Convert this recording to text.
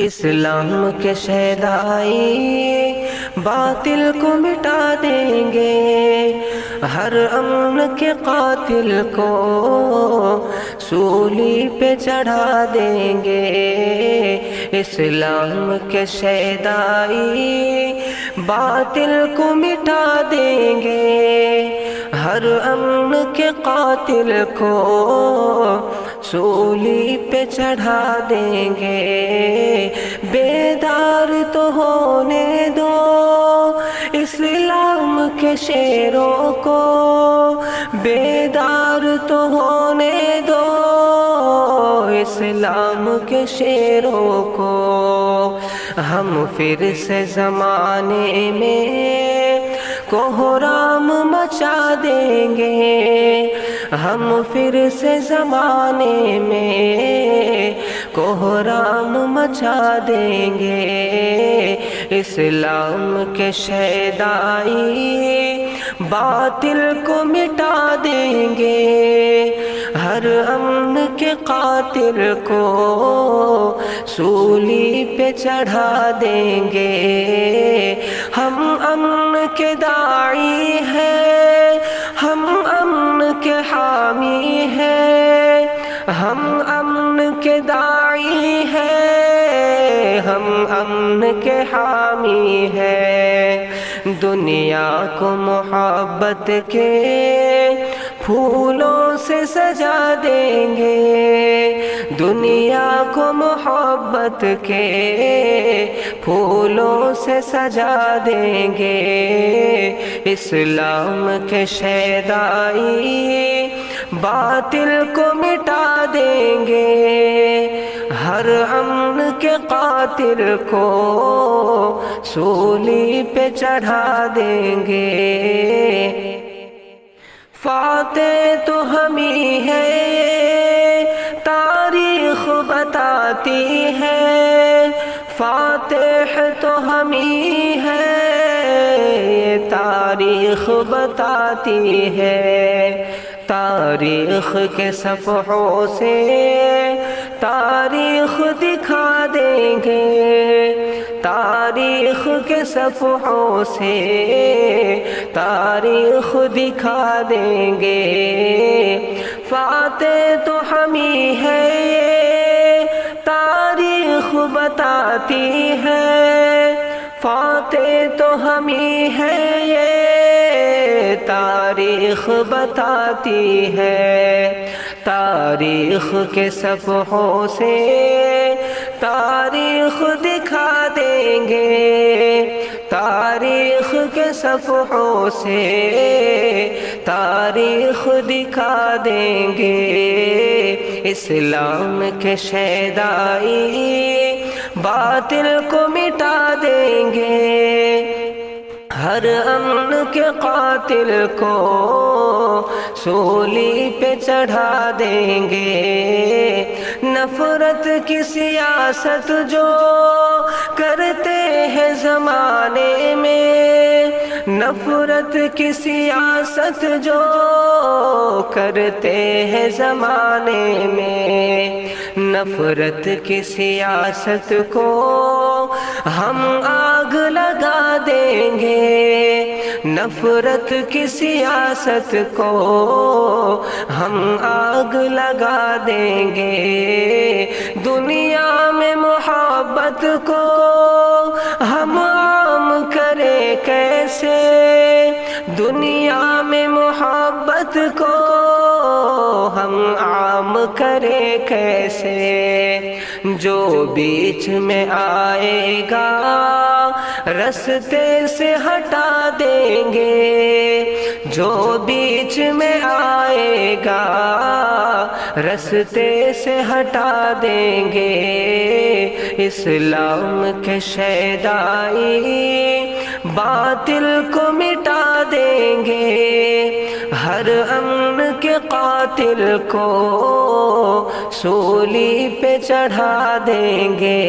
اسلام کے شہدائی باطل کو مٹا دیں گے، ہر امن کے قاتل کو سولی پہ چڑھا دیں گے۔ اسلام کے شہدائی باطل کو مٹا دیں گے، ہر امن کے قاتل کو سولی پہ چڑھا دیں گے۔ بیدار تو ہونے دو اسلام کے شیروں کو، بیدار تو ہونے دو اسلام کے شیروں کو۔ ہم پھر سے زمانے میں کوہرام مچا دیں گے، ہم پھر سے زمانے میں کوہرام مچا دیں گے۔ اسلام کے شہدائی باطل کو مٹا دیں گے، ہر امن کے قاتل کو سولی پہ چڑھا دیں گے۔ ہم امن کے داعی ہیں، ہم امن کے حامی ہیں، ہم امن کے داعی ہیں، ہم امن کے حامی ہیں۔ دنیا کو محبت کے پھولوں سے سجا دیں گے، دنیا کو محبت کے پھولوں سے سجا دیں گے۔ اسلام کے شہدائی باطل کو مٹا دیں گے، ہر امن کے قاتل کو سولی پہ چڑھا دیں گے۔ فاتح تو ہم ہی ہے تاریخ بتاتی ہے، فاتح تو ہم ہی ہے تاریخ بتاتی ہے۔ تاریخ کے صفحوں سے تاریخ دکھا دیں گے، تاریخ کے صفحوں سے تاریخ دکھا دیں گے۔ فاتح تو ہم ہی ہے تاریخ بتاتی ہے، فاتح تو ہم ہی ہے یہ تاریخ بتاتی ہے۔ تاریخ کے صفحوں سے تاریخ دکھا دیں گے، تاریخ کے صفحوں سے تاریخ دکھا دیں گے۔ اسلام کے شہدائی باطل کو مٹا دیں گے، ہر امن کے قاتل کو سولی پہ چڑھا دیں گے۔ نفرت کی سیاست جو کرتے ہیں زمانے میں، نفرت کی سیاست جو کرتے ہیں زمانے میں، نفرت کی سیاست کو ہم آگ لگا دیں گے، نفرت کی سیاست کو ہم آگ لگا دیں گے۔ دنیا میں محبت کو ہم عام کریں کیسے، دنیا میں محبت کو ہم عام کریں کیسے۔ جو بیچ میں آئے گا رستے سے ہٹا دیں گے، جو بیچ میں آئے گا رستے سے ہٹا دیں گے۔ اسلام کے شہدائی باطل کو مٹا دیں گے، ہر امن کے قاتل کو سولی پہ چڑھا دیں گے۔